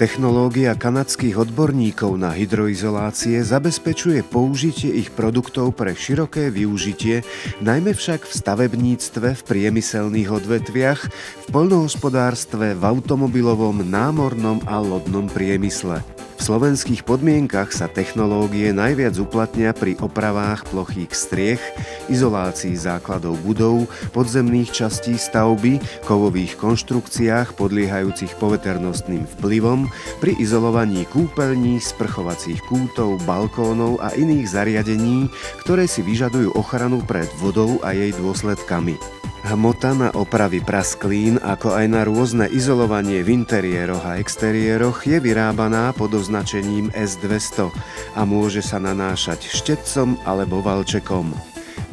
Technológia kanadských odborníkov na hydroizolácie zabezpečuje použitie ich produktov pre široké využitie, najmä však v stavebníctve, v priemyselných odvetviach, v poľnohospodárstve, v automobilovom, námornom a lodnom priemysle. V slovenských podmienkach sa technológie najviac uplatnia pri opravách plochých striech, izolácii základov budov, podzemných častí stavby, kovových konštrukciách podliehajúcich poveternostným vplyvom, pri izolovaní kúpeľní, sprchovacích kútov, balkónov a iných zariadení, ktoré si vyžadujú ochranu pred vodou a jej dôsledkami. Hmota na opravy prasklín, ako aj na rôzne izolovanie v interiéroch a exteriéroch je vyrábaná pod označením S200 a môže sa nanášať štecom alebo valčekom.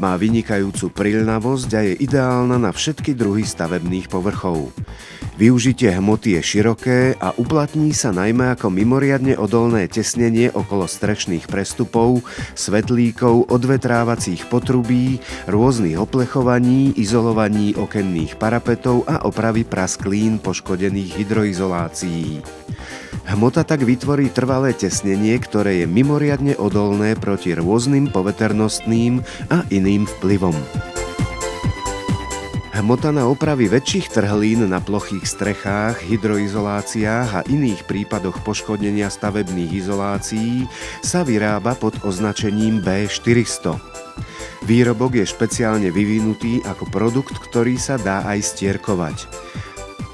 Má vynikajúcu prilnavosť a je ideálna na všetky druhy stavebných povrchov. Využitie hmoty je široké a uplatní sa najmä ako mimoriadne odolné tesnenie okolo strešných prestupov, svetlíkov, odvetrávacích potrubí, rôznych oplechovaní, izolovaní okenných parapetov a opravy prasklín poškodených hydroizolácií. Hmota tak vytvorí trvalé tesnenie, ktoré je mimoriadne odolné proti rôznym poveternostným a iným vplyvom. Hmota na opravy väčších trhlín na plochých strechách, hydroizoláciách a iných prípadoch poškodenia stavebných izolácií sa vyrába pod označením B400. Výrobok je špeciálne vyvinutý ako produkt, ktorý sa dá aj stierkovať.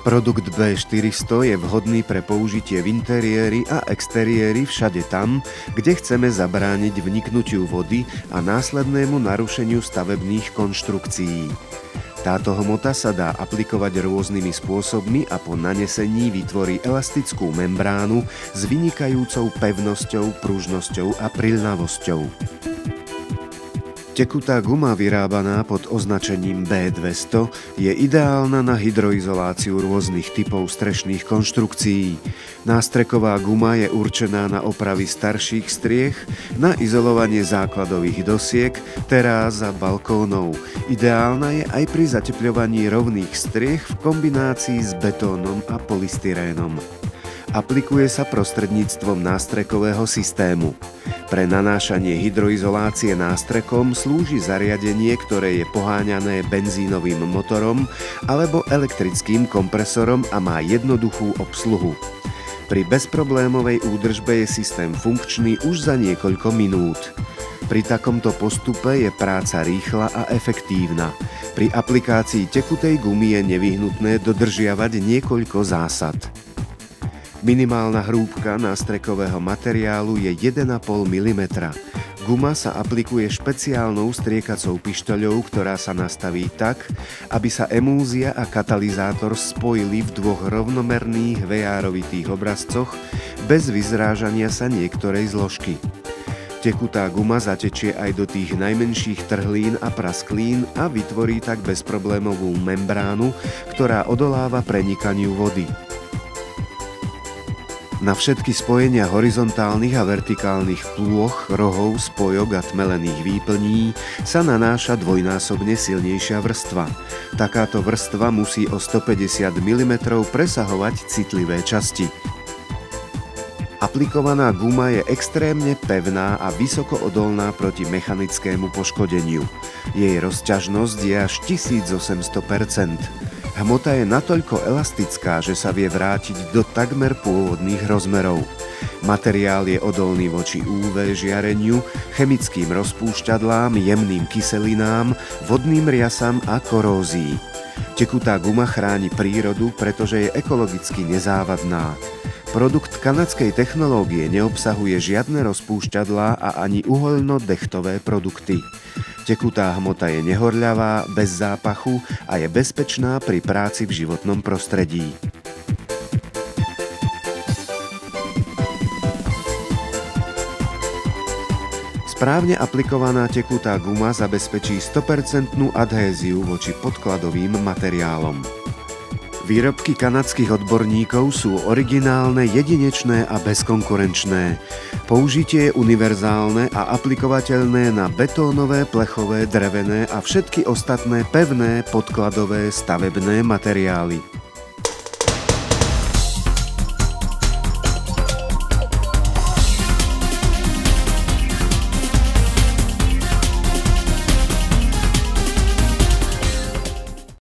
Produkt B400 je vhodný pre použitie v interiéri a exteriéri všade tam, kde chceme zabrániť vniknutiu vody a následnému narušeniu stavebných konštrukcií. Táto hmota sa dá aplikovať rôznymi spôsobmi a po nanesení vytvorí elastickú membránu s vynikajúcou pevnosťou, pružnosťou a prilnavosťou. Tekutá guma vyrábaná pod označením B200 je ideálna na hydroizoláciu rôznych typov strešných konštrukcií. Nástreková guma je určená na opravy starších striech, na izolovanie základových dosiek, terás a balkónov. Ideálna je aj pri zatepľovaní rovných striech v kombinácii s betónom a polystyrénom. Aplikuje sa prostredníctvom nástrekového systému. Pre nanášanie hydroizolácie nástrekom slúži zariadenie, ktoré je poháňané benzínovým motorom alebo elektrickým kompresorom a má jednoduchú obsluhu. Pri bezproblémovej údržbe je systém funkčný už za niekoľko minút. Pri takomto postupe je práca rýchla a efektívna. Pri aplikácii tekutej gumy je nevyhnutné dodržiavať niekoľko zásad. Minimálna hrúbka nástrekového materiálu je 1,5 mm. Guma sa aplikuje špeciálnou striekacou pištoľou, ktorá sa nastaví tak, aby sa emúzia a katalizátor spojili v dvoch rovnomerných VR-ovitých obrazcoch bez vyzrážania sa niektorej zložky. Tekutá guma zatečie aj do tých najmenších trhlín a prasklín a vytvorí tak bezproblémovú membránu, ktorá odoláva prenikaniu vody. Na všetky spojenia horizontálnych a vertikálnych plôch, rohov, spojok a tmelených výplní sa nanáša dvojnásobne silnejšia vrstva. Takáto vrstva musí o 150 mm presahovať citlivé časti. Aplikovaná guma je extrémne pevná a vysoko odolná proti mechanickému poškodeniu. Jej rozťažnosť je až 1800%. Hmota je natoľko elastická, že sa vie vrátiť do takmer pôvodných rozmerov. Materiál je odolný voči UV žiareniu, chemickým rozpúšťadlám, jemným kyselinám, vodným riasam a korózii. Tekutá guma chráni prírodu, pretože je ekologicky nezávadná. Produkt kanadskej technológie neobsahuje žiadne rozpúšťadlá a ani uhoľno-dechtové produkty. Tekutá hmota je nehorľavá, bez zápachu a je bezpečná pri práci v životnom prostredí. Správne aplikovaná tekutá guma zabezpečí 100% adhéziu voči podkladovým materiálom. Výrobky kanadských odborníkov sú originálne, jedinečné a bezkonkurenčné. Použitie je univerzálne a aplikovateľné na betónové, plechové, drevené a všetky ostatné pevné podkladové stavebné materiály.